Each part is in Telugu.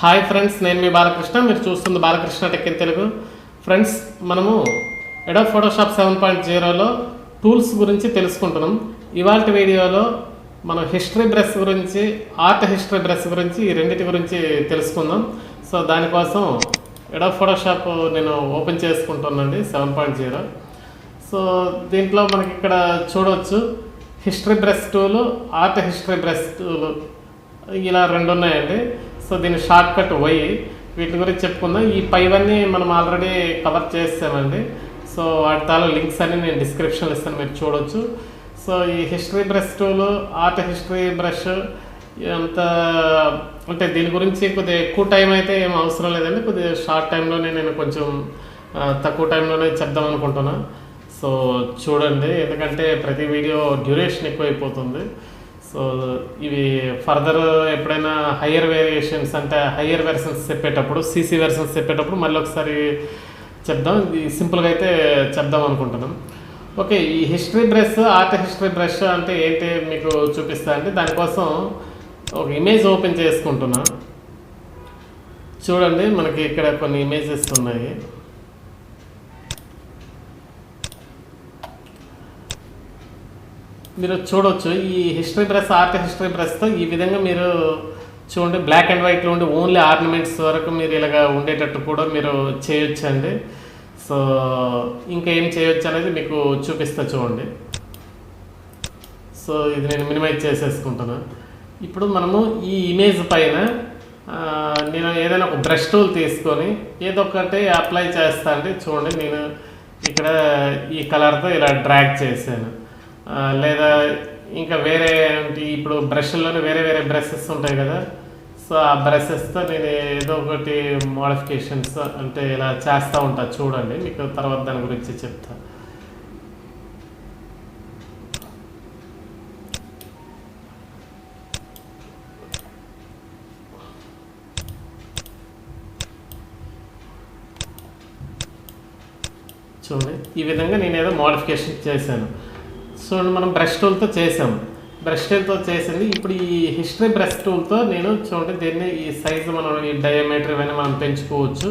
హాయ్ ఫ్రెండ్స్, నేను మీ బాలకృష్ణ. మీరు చూస్తుంది Balakrishna tech in Telugu. Friends, మనము అడోబ్ ఫోటోషాప్ 7.0లో టూల్స్ గురించి తెలుసుకుంటున్నాం. ఇవాళ వీడియోలో మనం హిస్టరీ బ్రష్ గురించి, ఆర్ట్ హిస్టరీ బ్రష్ గురించి, ఈ రెండింటి గురించి తెలుసుకుందాం. సో దానికోసం అడోబ్ ఫోటోషాప్ నేను ఓపెన్ చేసుకుంటున్నానండి 7.0. సో దీంట్లో మనకి ఇక్కడ చూడవచ్చు history brush tool, art history brush tool, ఇలా రెండు ఉన్నాయండి. సో దీని షార్ట్ కట్ వీటి గురించి చెప్పుకుందాం. ఈ పైవన్నీ మనం ఆల్రెడీ కవర్ చేసామండి. సో వాటి తాలూ లింక్స్ అన్ని నేను డిస్క్రిప్షన్లో ఇస్తాను, మీరు చూడవచ్చు. సో ఈ history brush tool, art history brush అంత అంటే దీని గురించి కొద్దిగా ఎక్కువ టైం అయితే ఏం అవసరం లేదండి. కొద్దిగా షార్ట్ టైంలోనే నేను కొంచెం తక్కువ టైంలోనే చెప్దాం అనుకుంటున్నా. సో చూడండి, ఎందుకంటే ప్రతి వీడియో డ్యూరేషన్ ఎక్కువైపోతుంది. సో ఇవి ఫర్దర్ ఎప్పుడైనా హయ్యర్ వేరియేషన్స్ అంటే హయ్యర్ వెర్షన్స్ చెప్పేటప్పుడు, సీసీ వెర్షన్స్ చెప్పేటప్పుడు మళ్ళీ ఒకసారి చెప్దాం. ఇది సింపుల్గా అయితే చెప్దాం అనుకుంటున్నాం. ఓకే, ఈ history brush, art history brush అంటే ఏంటి మీకు చూపిస్తా అండి. దానికోసం ఒక ఇమేజ్ ఓపెన్ చేసుకుంటున్నా. చూడండి, మనకి ఇక్కడ కొన్ని ఇమేజెస్ ఉన్నాయి. మీరు చూడవచ్చు ఈ హిస్టరీ బ్రష్, ఆర్ట్ హిస్టరీ బ్రష్తో ఈ విధంగా మీరు చూడండి, బ్లాక్ అండ్ వైట్లో ఉండి ఓన్లీ ఆర్నమెంట్స్ వరకు మీరు ఇలాగ ఉండేటట్టు కూడా మీరు చేయొచ్చు అండి. సో ఇంకా ఏం చేయొచ్చు అనేది మీకు చూపిస్తా చూడండి. సో ఇది నేను మినిమైజ్ చేసేసుకుంటున్నా. ఇప్పుడు మనము ఈ ఇమేజ్ పైన నేను ఏదైనా ఒక బ్రష్ టూల్ తీసుకొని ఏదో ఒకటి అప్లై చేస్తా అండి. చూడండి, నేను ఇక్కడ ఈ కలర్తో ఇలా డ్రాగ్ చేశాను. లేదా ఇంకా వేరే ఇప్పుడు బ్రష్ల్లోనే వేరే వేరే బ్రషెస్ ఉంటాయి కదా. సో ఆ బ్రషెస్తో నేను ఏదో ఒకటి మోడిఫికేషన్స్ అంటే ఇలా చేస్తూ ఉంటా. చూడండి, మీకు తర్వాత దాని గురించి చెప్తా. చూడండి, ఈ విధంగా నేను ఏదో మోడిఫికేషన్ చేశాను. చూడండి, మనం బ్రష్ టూల్తో చేసాము. బ్రష్ టూల్తో చేసింది. ఇప్పుడు ఈ హిస్టరీ బ్రష్ టూల్తో నేను చూడండి దీన్ని ఈ సైజు మనం ఈ డయామీటర్ ఇవన్నీ మనం పెంచుకోవచ్చు.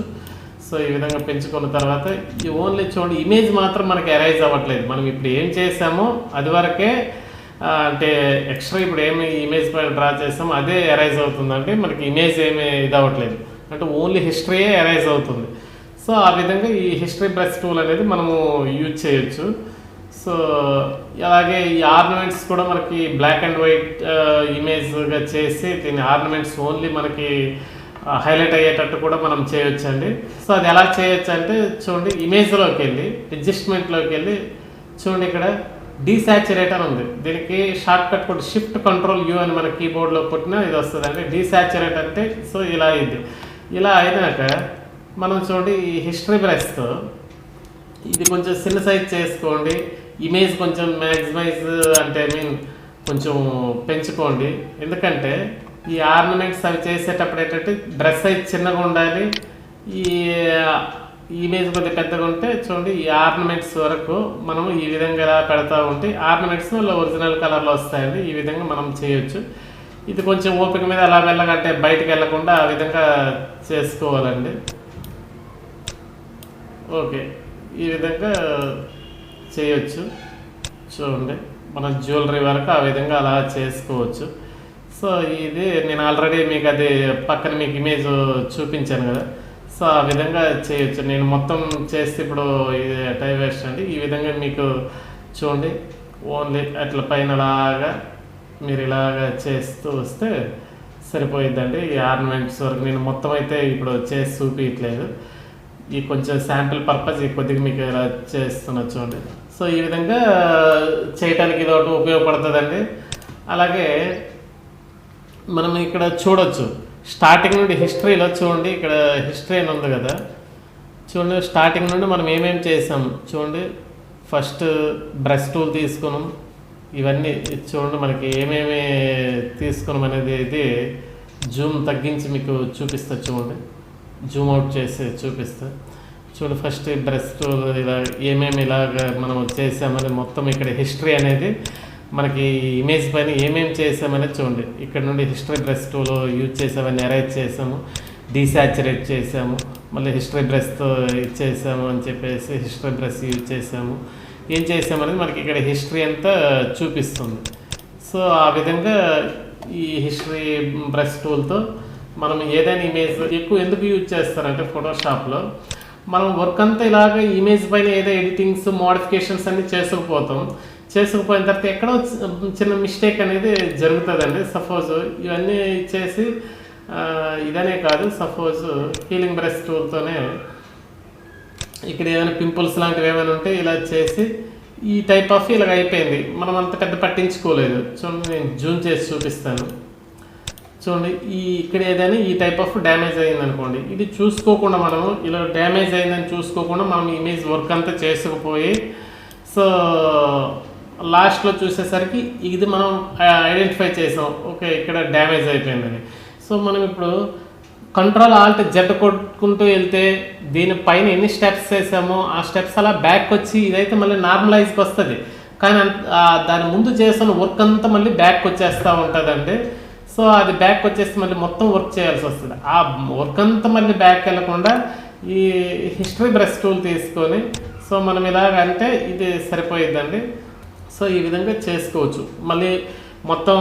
సో ఈ విధంగా పెంచుకున్న తర్వాత ఈ ఓన్లీ చూడండి ఇమేజ్ మాత్రం మనకి ఎరైజ్ అవ్వట్లేదు. మనం ఇప్పుడు ఏం చేసామో అది వరకే, అంటే ఎక్స్ట్రా ఇప్పుడు ఏమి ఇమేజ్ పైన డ్రా చేసామో అదే ఎరైజ్ అవుతుందంటే మనకి ఇమేజ్ ఏమీ ఇది అవ్వట్లేదు. అంటే ఓన్లీ హిస్టరీయే ఎరైజ్ అవుతుంది. సో ఆ విధంగా ఈ హిస్టరీ బ్రష్ టూల్ అనేది మనము యూజ్ చేయొచ్చు. సో అలాగే ఈ ఆర్నమెంట్స్ కూడా మనకి బ్లాక్ అండ్ వైట్ ఇమేజ్గా చేసి దీని ఆర్నమెంట్స్ ఓన్లీ మనకి హైలైట్ అయ్యేటట్టు కూడా మనం చేయొచ్చు అండి. సో అది ఎలా చేయొచ్చు అంటే చూడండి, ఇమేజ్లోకి వెళ్ళి అడ్జస్ట్మెంట్లోకి వెళ్ళి చూడండి, ఇక్కడ డీసాచురేట్ అని ఉంది. దీనికి షార్ట్ కట్ కూడా షిఫ్ట్ కంట్రోల్ యూ అని మన కీబోర్డ్లో కొట్టినా ఇది వస్తుంది అండి. డీసాచురేట్ అంటే సో ఇలా అయింది. ఇలా అయినాక మనం చూడండి ఈ హిస్టరీ బ్రష్తో ఇది కొంచెం చిన్న సైజ్ చేసుకోండి. ఇమేజ్ కొంచెం మ్యాక్సిమైజ్ అంటే కొంచెం పెంచుకోండి. ఎందుకంటే ఈ ఆర్నమెంట్స్ అవి చేసేటప్పుడు ఏంటంటే బ్రష్ సైజ్ చిన్నగా ఉండాలి. ఈ ఇమేజ్ కొద్దిగా పెద్దగా ఉంటే చూడండి ఈ ఆర్నమెంట్స్ వరకు మనం ఈ విధంగా ఎలా పెడతా ఉంటే ఆర్నమెంట్స్ ఒరిజినల్ కలర్లో వస్తాయండి. ఈ విధంగా మనం చేయొచ్చు. ఇది కొంచెం ఓపిక మీద అలా వెళ్ళకంటే బయటకు వెళ్ళకుండా ఆ విధంగా చేసుకోవాలండి. ఓకే, ఈ విధంగా చేయొచ్చు. చూడండి, మన జ్యువెలరీ వరకు ఆ విధంగా అలా చేసుకోవచ్చు. సో ఇది నేను ఆల్రెడీ మీకు అది పక్కన మీకు ఇమేజ్ చూపించాను కదా. సో ఆ విధంగా చేయొచ్చు. నేను మొత్తం చేస్తే ఇప్పుడు ఇది టైం వేస్ట్ అండి. ఈ విధంగా మీకు చూడండి ఓన్లీ అట్లా పైన అలాగా మీరు ఇలాగా చేస్తూ వస్తే సరిపోయిద్దండి. ఈ ఆర్నమెంట్స్ వరకు నేను మొత్తం అయితే ఇప్పుడు చేసి చూపించట్లేదు. ఈ కొంచెం శాంపిల్ పర్పస్ ఈ కొద్దిగా మీకు ఇలా చేస్తున్నా చూడండి. సో ఈ విధంగా చేయటానికి ఇది ఒకటి ఉపయోగపడుతుందండి. అలాగే మనం ఇక్కడ చూడొచ్చు స్టార్టింగ్ నుండి హిస్టరీలో చూడండి, ఇక్కడ హిస్టరీ అని ఉంది కదా. చూడండి, స్టార్టింగ్ నుండి మనం ఏమేమి చేసాం చూడండి. ఫస్ట్ బ్రష్ టూల్ తీసుకున్నాం. ఇవన్నీ చూడండి మనకి ఏమేమి తీసుకున్నాం అనేది ఇది జూమ్ తగ్గించి మీకు చూపిస్తా. చూడండి, జూమ్ అవుట్ చేసి చూపిస్తా. చూడండి, ఫస్ట్ బ్రష్ టూల్ ఇలా ఏమేమి ఇలాగ మనం చేసామని మొత్తం ఇక్కడ హిస్టరీ అనేది మనకి ఇమేజ్ పైన ఏమేమి చేసామనేది చూడండి. ఇక్కడ నుండి హిస్టరీ బ్రష్ టూల్ యూజ్ చేసామని ఎరైజ్ చేసాము. డీసాచురేట్ చేసాము, మళ్ళీ హిస్టరీ బ్రష్తో ఇచ్చేసాము అని చెప్పేసి హిస్టరీ బ్రష్ యూజ్ చేసాము. ఏం చేసామనేది మనకి ఇక్కడ హిస్టరీ అంతా చూపిస్తుంది. సో ఆ విధంగా ఈ హిస్టరీ బ్రష్ టూల్తో మనం ఏదైనా ఇమేజ్ ఎక్కువ ఎందుకు యూజ్ చేస్తారంటే ఫోటోషాప్లో మనం వర్క్ అంతా ఇలాగ ఇమేజ్ పైన ఏదో ఎడిటింగ్స్ మోడిఫికేషన్స్ అన్నీ చేసుకుపోయిన తర్వాత ఎక్కడో చిన్న మిస్టేక్ అనేది జరుగుతుందండి. సపోజ్ ఇవన్నీ ఇచ్చేసి ఇదనే కాదు, సపోజ్ హీలింగ్ బ్రష్ టూల్తోనే ఇక్కడ ఏమైనా పింపుల్స్ లాంటివి ఏమైనా ఉంటే ఇలా చేసి ఈ టైప్ ఆఫ్ ఇలాగ అయిపోయింది, మనం అంత పెద్ద పట్టించుకోలేదు. చూడండి నేను జూమ్ చేసి చూపిస్తాను. చూడండి ఇక్కడ ఏదైనా ఈ టైప్ ఆఫ్ డ్యామేజ్ అయింది అనుకోండి, ఇది చూసుకోకుండా మనము ఇలా డ్యామేజ్ అయిందని చూసుకోకుండా మనం ఇమేజ్ వర్క్ అంతా చేసుకుపోయి సో లాస్ట్లో చూసేసరికి ఇది మనం ఐడెంటిఫై చేసాం, ఓకే ఇక్కడ డ్యామేజ్ అయిపోయిందని. సో మనం ఇప్పుడు కంట్రోల్ ఆల్ట్ జెడ్ కొట్టుకుంటూ వెళ్తే దీనిపైన ఎన్ని స్టెప్స్ వేసామో ఆ స్టెప్స్ అలా బ్యాక్ వచ్చి ఇదైతే మళ్ళీ నార్మలైజ్కి వస్తుంది. కానీ దాని ముందు చేసిన వర్క్ అంతా మళ్ళీ బ్యాక్ వచ్చేస్తూ ఉంటుందండి. సో అది బ్యాక్ వచ్చేసి మళ్ళీ మొత్తం వర్క్ చేయాల్సి వస్తుంది. ఆ వర్క్ అంతా మళ్ళీ బ్యాక్ వెళ్ళకుండా ఈ హిస్టరీ బ్రష్ టూల్ తీసుకొని సో మనం ఇలాగంటే ఇది సరిపోయిద్దండి. సో ఈ విధంగా చేసుకోవచ్చు. మళ్ళీ మొత్తం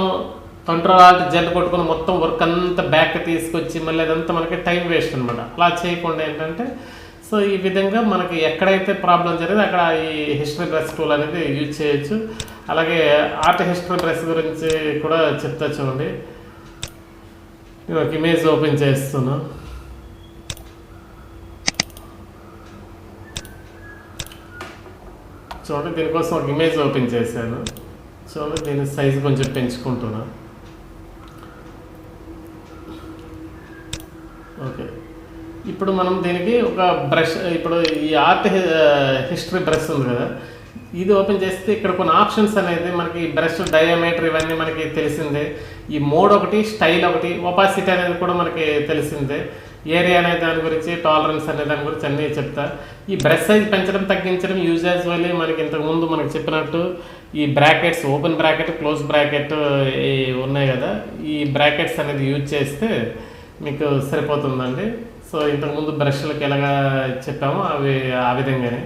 కంట్రోల్ ఆల్ట్ జెడ్ కొట్టుకుని మొత్తం వర్క్ అంతా బ్యాక్ తీసుకొచ్చి మళ్ళీ అదంతా మనకి టైం వేస్ట్ అనమాట. అలా చేయకుండా ఏంటంటే సో ఈ విధంగా మనకి ఎక్కడైతే ప్రాబ్లం జరిగిందో అక్కడ ఈ హిస్టరీ బ్రష్ టూల్ అనేది యూజ్ చేయొచ్చు. అలాగే ఆర్ట్ హిస్టరీ బ్రష్ గురించి కూడా చెప్తా చూడండి. నేను ఒక ఇమేజ్ ఓపెన్ చేస్తున్నాను. చూడండి దీనికోసం ఒక ఇమేజ్ ఓపెన్ చేశాను. చూడండి దీని సైజు కొంచెం పెంచుకుంటున్నా. ఓకే, ఇప్పుడు మనం దీనికి ఒక బ్రష్, ఇప్పుడు ఈ ఆర్ట్ హిస్టరీ బ్రష్ ఉంది కదా, ఇది ఓపెన్ చేస్తే ఇక్కడ కొన్ని ఆప్షన్స్ అనేది మనకి బ్రష్ డయామీటర్ ఇవన్నీ మనకి తెలిసిందే. ఈ మోడ్ ఒకటి, స్టైల్ ఒకటి, ఒపాసిటీ అనేది కూడా మనకి తెలిసిందే. ఏరియా అనే దాని గురించి, టాలరెన్స్ అనే దాని గురించి అన్నీ చెప్తా. ఈ బ్రష్ సైజ్ పెంచడం తగ్గించడం యూజ్ యాజువల్లీ మనకి ఇంతకుముందు మనకు చెప్పినట్టు ఈ brackets, open bracket, close bracket ఉన్నాయి కదా, ఈ బ్రాకెట్స్ అనేది యూజ్ చేస్తే మీకు సరిపోతుందండి. సో ఇంతకుముందు బ్రష్లకి ఎలాగా చెప్పామో అవి ఆ విధంగానే.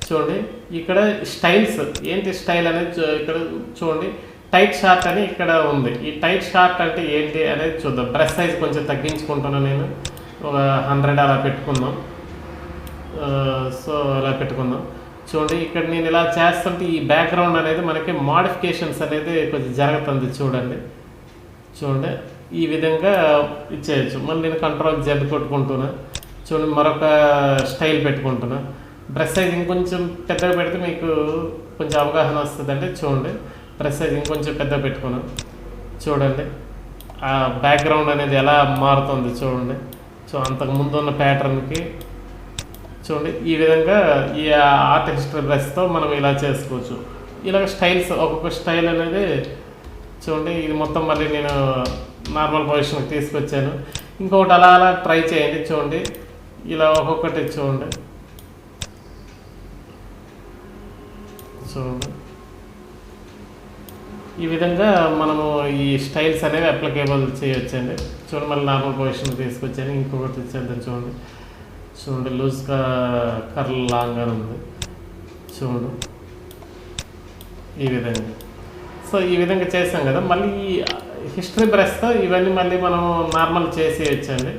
చూడండి ఇక్కడ స్టైల్స్ ఏంటి స్టైల్ అనేది ఇక్కడ చూడండి, టైట్ షార్ట్ అని ఇక్కడ ఉంది. ఈ టైట్ షార్ట్ అంటే ఏంటి అనేది చూద్దాం. బ్రష్ సైజ్ కొంచెం తగ్గించుకుంటున్నాను నేను, ఒక 100 అలా పెట్టుకుందాం. సో అలా పెట్టుకుందాం. చూడండి ఇక్కడ నేను ఇలా చేస్తుంటే ఈ బ్యాక్గ్రౌండ్ అనేది మనకి మోడిఫికేషన్స్ అనేది కొంచెం జరుగుతుంది. చూడండి ఈ విధంగా ఇచ్చేయచ్చు. మళ్ళీ నేను కంట్రోల్ జెడ్ కొట్టుకుంటున్నా. చూడండి మరొక స్టైల్ పెట్టుకుంటున్నా. బ్రష్ సైజ్ ఇంకొంచెం పెద్దగా పెడితే మీకు కొంచెం అవగాహన వస్తుందండి. చూడండి బ్రష్ సైజ్ ఇంకొంచెం పెద్దగా పెట్టుకున్నాను. చూడండి ఆ బ్యాక్గ్రౌండ్ అనేది ఎలా మారుతుంది చూడండి. అంతకు ముందు ఉన్న ప్యాటర్న్కి చూడండి ఈ విధంగా ఈ ఆర్ట్ హిస్టరీ బ్రష్తో మనం ఇలా చేసుకోవచ్చు. ఇలాగ స్టైల్స్, ఒక్కొక్క స్టైల్ అనేది చూడండి. ఇది మొత్తం మళ్ళీ నేను నార్మల్ పొజిషన్కి తీసుకొచ్చాను. ఇంకొకటి అలా ట్రై చేయండి. చూడండి ఇలా ఒక్కొక్కటి చూడండి. ఈ విధంగా మనము ఈ స్టైల్స్ అనేవి అప్లికేబుల్ చేయొచ్చండి. చూడండి మళ్ళీ నార్మల్ పొజిషన్కి తీసుకొచ్చాను. ఇంకొకటి చేద్దాం. చూడండి లూజ్గా కర్ల్ లాంగ్గా ఉంది. చూడండి ఈ విధంగా. సో ఈ విధంగా చేసాం కదా, మళ్ళీ హిస్టరీ బ్రష్తో ఇవన్నీ మళ్ళీ మనం నార్మల్ చేసేయచ్చండి.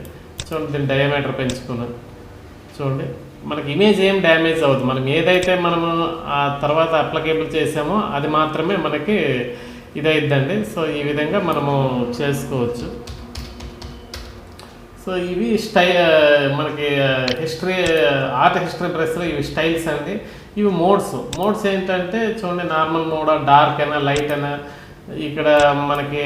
చూడండి దీని డయామీటర్ పెంచుకున్నాం. చూడండి మనకి ఇమేజ్ ఏం డ్యామేజ్ అవ్వదు. మనం ఏదైతే మనము ఆ తర్వాత అప్లికేబుల్ చేసామో అది మాత్రమే మనకి ఇదైద్దండి. సో ఈ విధంగా మనము చేసుకోవచ్చు. సో ఇవి మనకి ఆర్ట్ హిస్టరీ బ్రష్లో ఇవి స్టైల్స్ అండి. ఇవి మోడ్స్ ఏంటంటే చూడండి, నార్మల్ మోడ్, డార్క్ అయినా లైట్ అయినా ఇక్కడ మనకి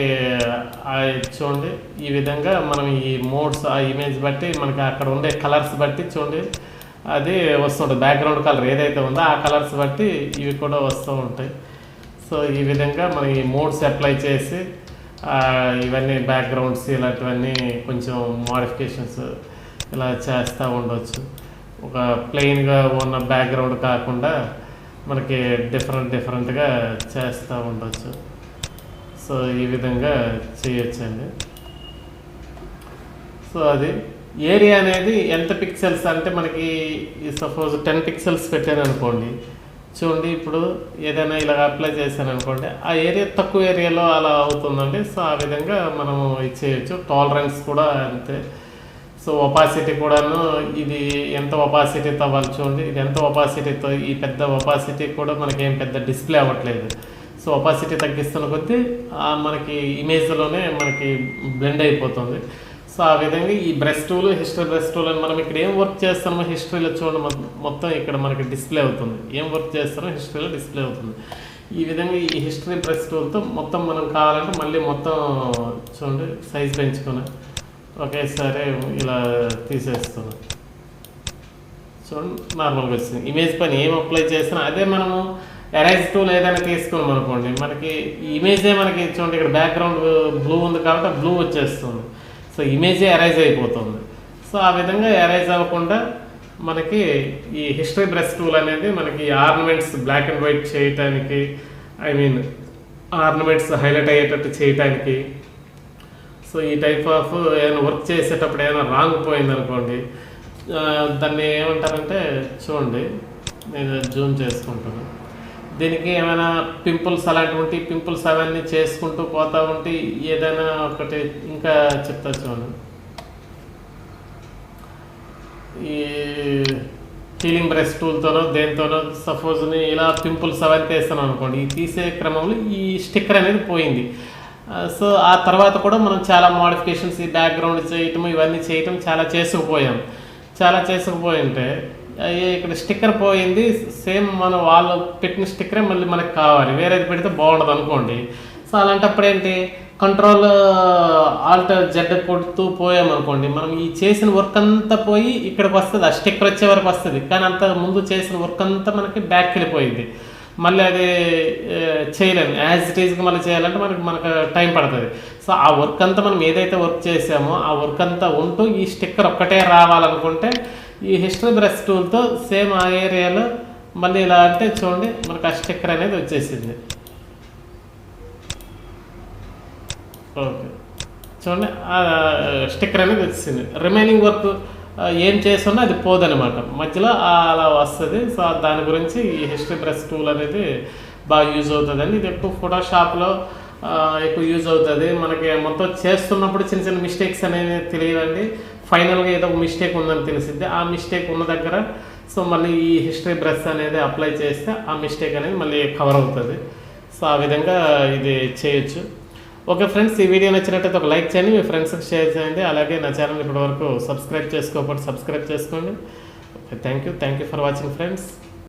చూడండి ఈ విధంగా మనం ఈ మోడ్స్ ఆ ఇమేజ్ బట్టి మనకి అక్కడ ఉండే కలర్స్ బట్టి చూడండి అది వస్తుంటుంది. బ్యాక్గ్రౌండ్ కలర్ ఏదైతే ఉందో ఆ కలర్స్ బట్టి ఇవి కూడా వస్తూ ఉంటాయి. సో ఈ విధంగా మనం ఈ మోడ్స్ అప్లై చేసి ఇవన్నీ బ్యాక్గ్రౌండ్స్ ఇలాంటివన్నీ కొంచెం మోడిఫికేషన్స్ ఇలా చేస్తూ ఉండవచ్చు. ఒక ప్లెయిన్గా ఉన్న బ్యాక్గ్రౌండ్ కాకుండా మనకి డిఫరెంట్గా చేస్తూ ఉండవచ్చు. సో ఈ విధంగా చేయొచ్చండి. సో అది ఏరియా అనేది ఎంత పిక్సెల్స్ అంటే మనకి సపోజ్ 10 పిక్సెల్స్ పెట్టాను అనుకోండి, చూడండి ఇప్పుడు ఏదైనా ఇలా అప్లై చేశాను అనుకోండి, ఆ ఏరియా తక్కువ ఏరియాలో అలా అవుతుందండి. సో ఆ విధంగా మనము ఇచ్చేయచ్చు. టాలరెన్స్ కూడా అంతే. సో ఒపాసిటీ కూడాను ఇది ఎంత ఒపాసిటీతో అవ్వాలి చూడండి, ఇది ఎంత ఒపాసిటీతో, ఈ పెద్ద ఒపాసిటీ కూడా మనకేం పెద్ద డిస్ప్లే అవ్వట్లేదు. సో ఒపాసిటీ తగ్గిస్తున్న కొద్దీ మనకి ఇమేజ్లోనే మనకి బ్లెండ్ అయిపోతుంది. సో ఆ విధంగా ఈ brush tool, history brush tool అని మనం ఇక్కడ ఏం వర్క్ చేస్తున్నామో హిస్టరీలో చూడండి మొత్తం ఇక్కడ మనకి డిస్ప్లే అవుతుంది. ఏం వర్క్ చేస్తామో హిస్టరీలో డిస్ప్లే అవుతుంది. ఈ విధంగా ఈ హిస్టరీ బ్రష్ టూల్తో మొత్తం మనం కావాలంటే మళ్ళీ మొత్తం చూడండి సైజ్ పెంచుకొని ఒకేసారి ఇలా తీసేస్తున్నాం. చూడండి నార్మల్గా వచ్చింది. ఇమేజ్ పైన ఏం అప్లై చేసినా అదే మనము ఎరైజ్ టూల్ ఏదైనా తీసుకున్నాం అనుకోండి, మనకి ఇమేజే మనకి చూడండి ఇక్కడ బ్యాక్గ్రౌండ్ బ్లూ ఉంది కాబట్టి బ్లూ వచ్చేస్తుంది. సో ఇమేజే ఎరైజ్ అయిపోతుంది. సో ఆ విధంగా ఎరైజ్ అవ్వకుండా మనకి ఈ హిస్టరీ బ్రష్ టూల్ అనేది మనకి ఆర్నమెంట్స్ బ్లాక్ అండ్ వైట్ చేయటానికి, ఆర్నమెంట్స్ హైలైట్ అయ్యేటట్టు చేయటానికి, సో ఈ టైప్ ఆఫ్ ఏమైనా వర్క్ చేసేటప్పుడు ఏమైనా రాంగ్ పోయింది అనుకోండి, దాన్ని ఏమంటారంటే చూడండి నేను జూమ్ చేసుకుంటాను. దీనికి ఏమైనా పింపుల్స్ అలాంటివి పింపుల్స్ అవన్నీ చేసుకుంటూ పోతా ఉంటే ఏదైనా ఒకటి ఇంకా చెప్తా చూడండి. ఈ హీలింగ్ బ్రష్ టూల్తోనో దేనితోనో సపోజ్ని ఇలా పింపుల్స్ అవన్నీ తీస్తాను అనుకోండి, ఈ తీసే క్రమంలో ఈ స్టిక్కర్ అనేది పోయింది. సో ఆ తర్వాత కూడా మనం చాలా మోడిఫికేషన్స్ ఈ బ్యాక్గ్రౌండ్ చేయటం ఇవన్నీ చేయటం చాలా చేసుకుపోయి ఉంటే ఇక్కడ స్టిక్కర్ పోయింది, సేమ్ మన వాళ్ళు పెట్టిన స్టిక్కరే మళ్ళీ మనకు కావాలి, వేరేది పెడితే బాగుండదు అనుకోండి. సో అలాంటప్పుడు ఏంటి, కంట్రోల్ ఆల్ట్ జెడ్ కొడుతూ పోయామనుకోండి, మనం ఈ చేసిన వర్క్ అంతా పోయి ఇక్కడికి వస్తుంది, ఆ స్టిక్కర్ వచ్చే వరకు వస్తుంది. కానీ అంత ముందు చేసిన వర్క్ అంతా మనకి బ్యాక్ వెళ్ళిపోయింది. మళ్ళీ అది చేయలేము, యాజ్ ఇట్ ఈజ్గా మళ్ళీ చేయాలంటే మనకు టైం పడుతుంది. సో ఆ వర్క్ అంతా మనం ఏదైతే వర్క్ చేసామో ఆ వర్క్ అంతా ఉంటూ ఈ స్టిక్కర్ ఒక్కటే రావాలనుకుంటే ఈ హిస్టరీ బ్రష్ టూల్తో సేమ్ ఆ ఏరియాలో మళ్ళీ ఇలా అంటే చూడండి మనకు ఆ స్టిక్కర్ అనేది వచ్చేసింది. ఓకే చూడండి ఆ స్టిక్కర్ అనేది వచ్చేసింది. రిమైనింగ్ వర్క్ ఏం చేస్తున్నా అది పోదనమాట, మధ్యలో అలా వస్తుంది. సో దాని గురించి ఈ హిస్టరీ బ్రష్ టూల్ అనేది బాగా యూజ్ అవుతుందండి. ఇది ఎక్కువ ఫోటోషాప్లో ఎక్కువ యూజ్ అవుతుంది. మనకి మొత్తం చేస్తున్నప్పుడు చిన్న చిన్న మిస్టేక్స్ అనేవి తెలియదండి. ఫైనల్గా ఏదో ఒక మిస్టేక్ ఉందని తెలిసిద్ది. ఆ మిస్టేక్ ఉన్న దగ్గర సో మళ్ళీ ఈ హిస్టరీ బ్రష్ అనేది అప్లై చేస్తే ఆ మిస్టేక్ అనేది మళ్ళీ కవర్ అవుతుంది. సో ఆ విధంగా ఇది చేయొచ్చు. ఓకే ఫ్రెండ్స్, ఈ వీడియో నచ్చినట్టయితే ఒక లైక్ చేయండి, మీ ఫ్రెండ్స్కి షేర్ చేయండి. అలాగే నా ఛానల్ ఇప్పటివరకు సబ్స్క్రైబ్ చేసుకోకపోతే సబ్స్క్రైబ్ చేసుకోండి. Okay, thank you for watching friends.